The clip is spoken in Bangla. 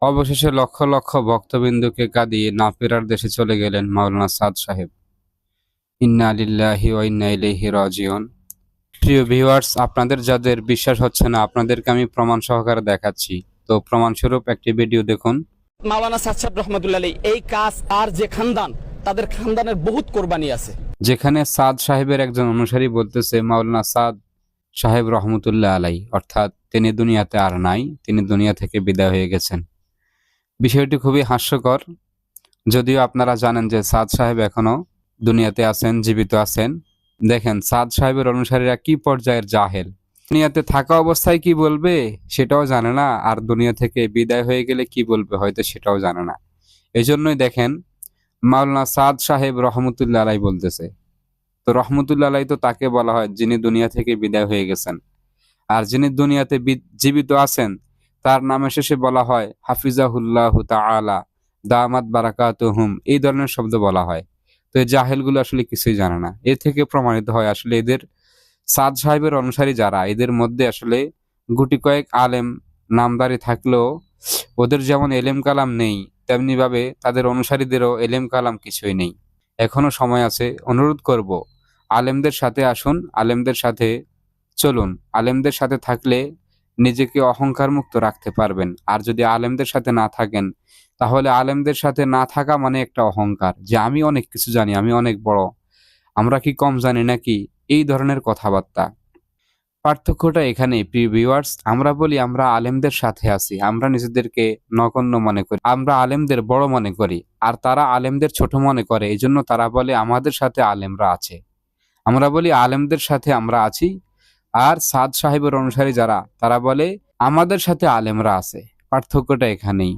অবশেষে লক্ষ লক্ষ ভক্তবিন্দুকে কাঁদিয়ে না ফেরার দেশে চলে গেলেন মাওলানা সাদ সাহেব। ইন্না লিল্লাহি ওয়া ইন্না ইলাইহি রাজিউন। প্রিয় ভিউয়ার্স, আপনাদের যাদের বিশ্বাস হচ্ছে না, আপনাদেরকে আমি প্রমাণ সহকারে দেখাচ্ছি। তো প্রমাণস্বরূপ একটি ভিডিও দেখুন। মাওলানা সাদ সাহেব রহমতুল্লাহ আলাইহি এই কাজ আর যে খানদান, তাদের খানদানের বহুত কোরবানি আছে। যেখানে সাদ সাহেবের একজন অনুসারী বলতেছে মাওলানা সাদ সাহেব রহমতুল্লাহ আলাই, অর্থাৎ তিনি দুনিয়াতে আর নাই, তিনি দুনিয়া থেকে বিদায় হয়ে গেছেন। বিষয়টি খুবই হাস্যকর। যদিও আপনারা জানেন যে সাদ সাহেব এখনো দুনিয়াতে আছেন, জীবিত আছেন। দেখেন সাদ সাহেবের অনুসারীরা কি পর্যায়ের জাহেল। দুনিয়াতে থাকা অবস্থায় কি বলবে সেটাও জানে না, আর দুনিয়া থেকে বিদায় হয়ে গেলে কি বলবে হয়তো সেটাও জানে না। এজন্যই দেখেন মাওলানা সাদ সাহেব রহমতুল্লাহ আলাই বলতেছে। তো রহমতুল্লাহ আলাই তো তাকে বলা হয় যিনি দুনিয়া থেকে বিদায় হয়ে গেছেন, আর যিনি দুনিয়াতে জীবিত আছেন তার নামে শেষে বলা হয় হাফিজাহুল্লাহু তাআলা দামাত বারাকাতুহুম, এই ধরনের শব্দ বলা হয়। তো এই জাহেলগুলো আসলে কিছুই জানে না। এ থেকে প্রমাণিত হয় আসলে এদের সাদ সাহেবের অনুসারী যারা, এদের মধ্যে আসলে গুটি কয়েক আলেম নামদারি থাকলেও ওদের যেমন এলেম কালাম নেই, তেমনি ভাবে তাদের অনুসারীদেরও এলেম কালাম কিছুই নেই। এখনো সময় আছে, অনুরোধ করব আলেমদের সাথে আসুন, আলেমদের সাথে চলুন। আলেমদের সাথে থাকলে নিজেকে অহংকার মুক্ত রাখতে পারবেন। আর যদি আলেমদের সাথে না থাকেন, তাহলে আলেমদের সাথে না থাকা মানে একটা অহংকার, যে আমি অনেক কিছু জানি, আমি অনেক বড়, আমরা কি কম জানি নাকি, এই ধরনের কথাবার্তা। পার্থক্যটা এখানেই প্রিয় ভিউয়ার্স। আমরা বলি আমরা আলেমদের সাথে আছি, আমরা নিজেদেরকে নগণ্য মনে করি, আমরা আলেমদের বড় মনে করি, আর তারা আলেমদের ছোট মনে করে। এই জন্য তারা বলে আমাদের সাথে আলেমরা আছে। আমরা বলি আলেমদের সাথে আমরা আছি, আর সাদ সাহেবের অনুসারী যারা তারা বলে আমাদের সাথে আলেমরা আছে। পার্থক্যটা এখানেই।